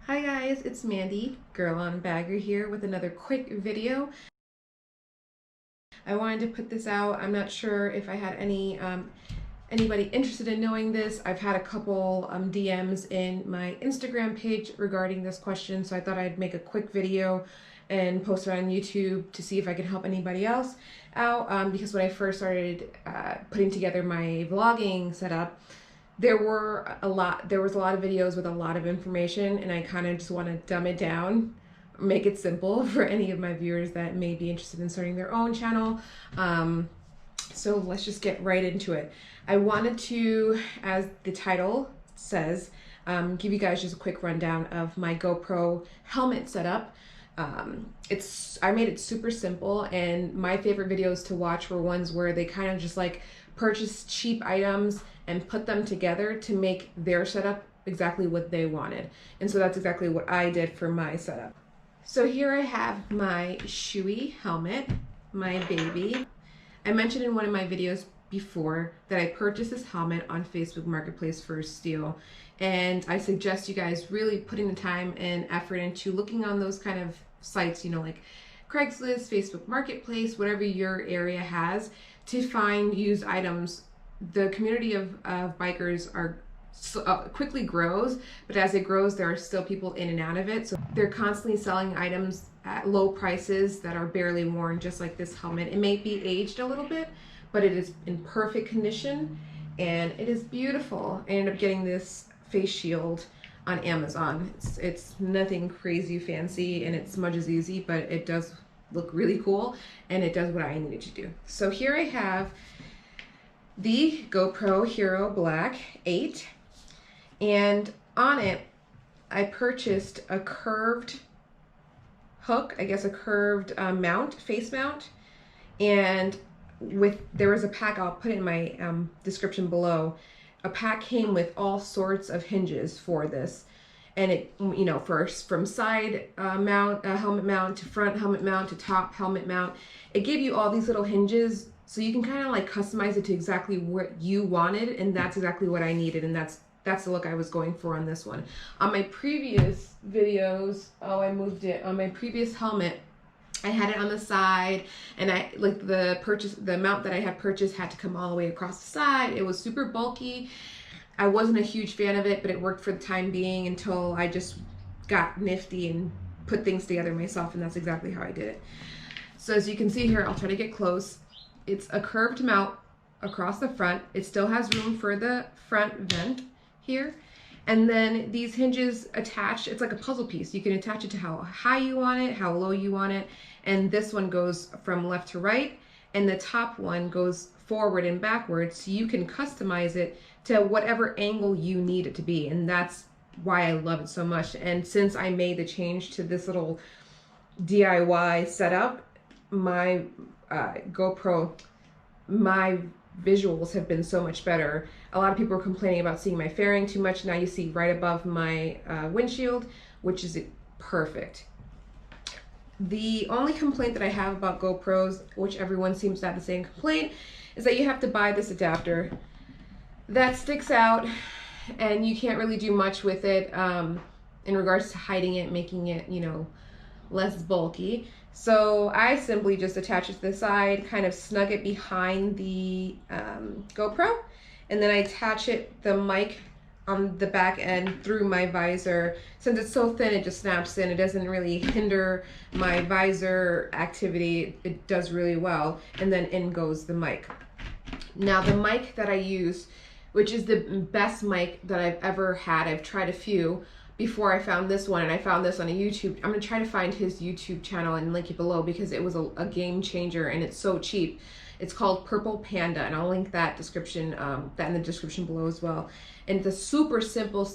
Hi guys, it's Mandy, Girl on Bagger here with another quick video. I wanted to put this out. I'm not sure if I had anybody interested in knowing this. I've had a couple DMs in my Instagram page regarding this question, so I thought I'd make a quick video and post it on YouTube to see if I could help anybody else out, because when I first started putting together my vlogging setup, there was a lot of videos with a lot of information, and I kind of just want to dumb it down, make it simple for any of my viewers that may be interested in starting their own channel. So let's just get right into it. I wanted to, as the title says, give you guys just a quick rundown of my GoPro helmet setup. I made it super simple, and my favorite videos to watch were ones where they kind of just like purchase cheap items and put them together to make their setup exactly what they wanted. And so that's exactly what I did for my setup. So here I have my Shoei helmet, my baby. I mentioned in one of my videos before that I purchased this helmet on Facebook Marketplace for steal, and I suggest you guys really putting the time and effort into looking on those kind of sites, you know, like Craigslist, Facebook Marketplace, whatever your area has, to find used items. The community of bikers quickly grows, but as it grows, there are still people in and out of it. So they're constantly selling items at low prices that are barely worn, just like this helmet. It may be aged a little bit, but it is in perfect condition, and it is beautiful. I ended up getting this face shield on Amazon. It's nothing crazy fancy, and it smudges easy, but it does look really cool, and it does what I needed to do. So here I have the GoPro Hero Black 8, and on it I purchased a curved hook, I guess a curved face mount, and there was a pack, I'll put it in my description below. A pack came with all sorts of hinges for this, and it, you know, from side helmet mount to front helmet mount to top helmet mount, it gave you all these little hinges, so you can kind of like customize it to exactly what you wanted, and that's exactly what I needed, and that's the look I was going for on this one. On my previous videos, I moved it. On my previous helmet, I had it on the side, and I like the mount that I had purchased had to come all the way across the side. It was super bulky. I wasn't a huge fan of it, but it worked for the time being until I just got nifty and put things together myself, and that's exactly how I did it. So as you can see here, I'll try to get close. It's a curved mount across the front. It still has room for the front vent here. And then these hinges attach, it's like a puzzle piece. You can attach it to how high you want it, how low you want it. And this one goes from left to right, and the top one goes forward and backwards, so you can customize it to whatever angle you need it to be. And that's why I love it so much. And since I made the change to this little DIY setup, my GoPro, my visuals have been so much better. A lot of people are complaining about seeing my fairing too much. Now you see right above my windshield, which is perfect. The only complaint that I have about GoPros, which everyone seems to have the same complaint, is that you have to buy this adapter that sticks out, and you can't really do much with it in regards to hiding it, making it, you know, less bulky. So I simply just attach it to the side, kind of snug it behind the GoPro, and then I attach the mic on the back end through my visor. Since it's so thin, it just snaps in. It doesn't really hinder my visor activity. It does really well. And then in goes the mic. Now the mic that I use, which is the best mic that I've ever had, I've tried a few before I found this one, and I found this on a YouTube. I'm gonna try to find his YouTube channel and link it below, because it was a game changer, and it's so cheap. It's called Purple Panda, and I'll link that in the description below as well. And it's a super simple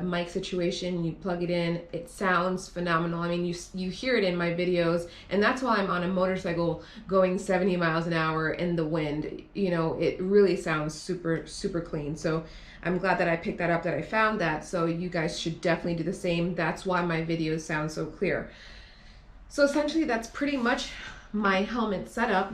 mic situation. You plug it in, it sounds phenomenal. I mean, you hear it in my videos, and that's while I'm on a motorcycle going 70 miles an hour in the wind. You know, it really sounds super, super clean. So I'm glad that I picked that up, that I found that. So you guys should definitely do the same. That's why my videos sound so clear. So essentially, that's pretty much my helmet setup.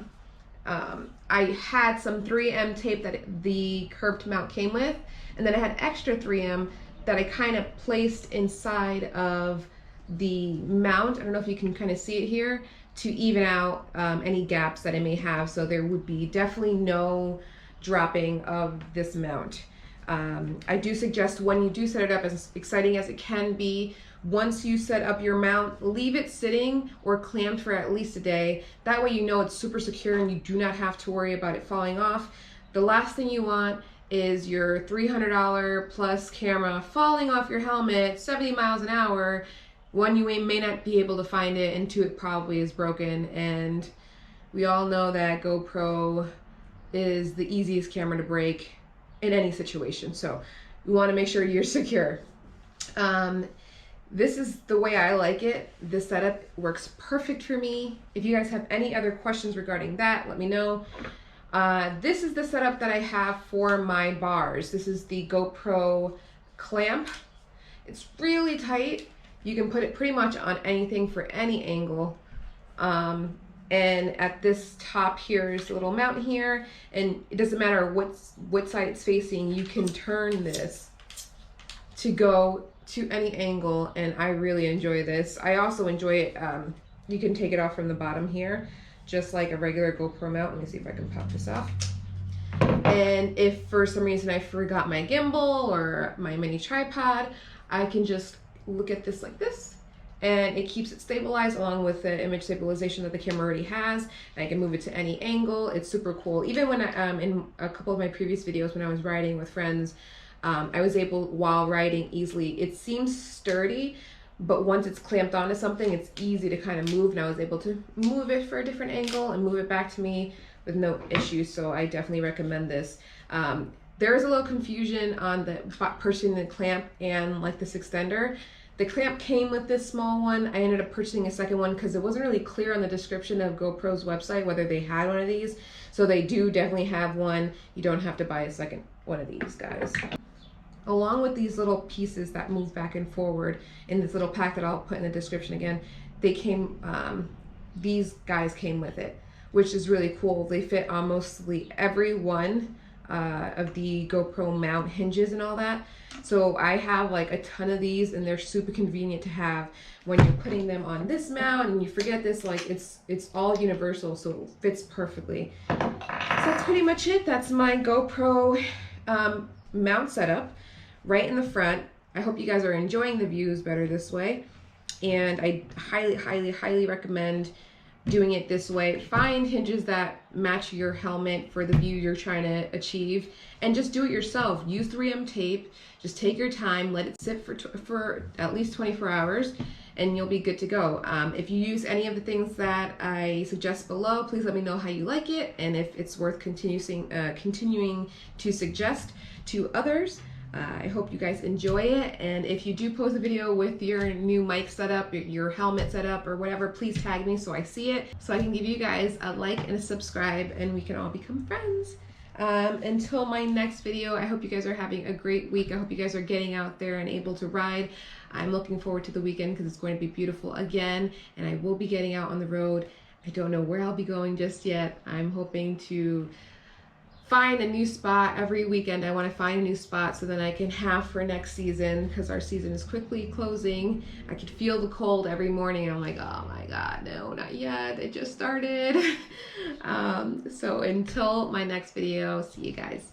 I had some 3M tape that the curved mount came with, and then I had extra 3M that I kind of placed inside of the mount. I don't know if you can kind of see it here, to even out any gaps that I may have, so there would be definitely no dropping of this mount. I do suggest when you do set it up, as exciting as it can be, once you set up your mount, leave it sitting or clamped for at least a day. That way you know it's super secure and you do not have to worry about it falling off. The last thing you want is your $300 plus camera falling off your helmet 70 miles an hour. One, you may not be able to find it, and two, it probably is broken. And we all know that GoPro is the easiest camera to break in any situation. So we want to make sure you're secure. This is the way I like it. This setup works perfect for me. If you guys have any other questions regarding that, let me know. This is the setup that I have for my bars. This is the GoPro Clamp. It's really tight. You can put it pretty much on anything for any angle. And at this top here is a little mount here, and it doesn't matter what side it's facing, you can turn this to go to any angle, and I really enjoy this. I also enjoy it, you can take it off from the bottom here, just like a regular GoPro mount. Let me see if I can pop this off. And if for some reason I forgot my gimbal or my mini tripod, I can just look at this like this, and it keeps it stabilized along with the image stabilization that the camera already has. And I can move it to any angle. It's super cool. Even when I, in a couple of my previous videos when I was riding with friends, I was able, while riding easily, it seems sturdy, but once it's clamped onto something, it's easy to kind of move, and I was able to move it for a different angle and move it back to me with no issues. So I definitely recommend this. There is a little confusion on the purchasing the clamp and like this extender. The clamp came with this small one. I ended up purchasing a second one because it wasn't really clear on the description of GoPro's website whether they had one of these. So they do definitely have one. You don't have to buy a second one of these, guys. Along with these little pieces that move back and forward in this little pack that I'll put in the description again, they came, these guys came with it, which is really cool. They fit on mostly every one of the GoPro mount hinges and all that. So I have like a ton of these, and they're super convenient to have when you're putting them on this mount and you forget this, like it's all universal, so it fits perfectly. So that's pretty much it. That's my GoPro mount setup right in the front. I hope you guys are enjoying the views better this way, and I highly recommend doing it this way. Find hinges that match your helmet for the view you're trying to achieve, and just do it yourself. Use 3M tape. Just take your time, let it sit for at least 24 hours, and you'll be good to go. If you use any of the things that I suggest below, please let me know how you like it, and if it's worth continuing to suggest to others. I hope you guys enjoy it, and if you do post a video with your new mic setup, your helmet setup, or whatever, please tag me so I see it, so I can give you guys a like and a subscribe, and we can all become friends. Until my next video, I hope you guys are having a great week. I hope you guys are getting out there and able to ride. I'm looking forward to the weekend because it's going to be beautiful again, and I will be getting out on the road. I don't know where I'll be going just yet. I'm hoping to find a new spot every weekend. I want to find a new spot so then I can have for next season, because our season is quickly closing. I could feel the cold every morning, and I'm like, oh my god, no, not yet, it just started. So until my next video, see you guys.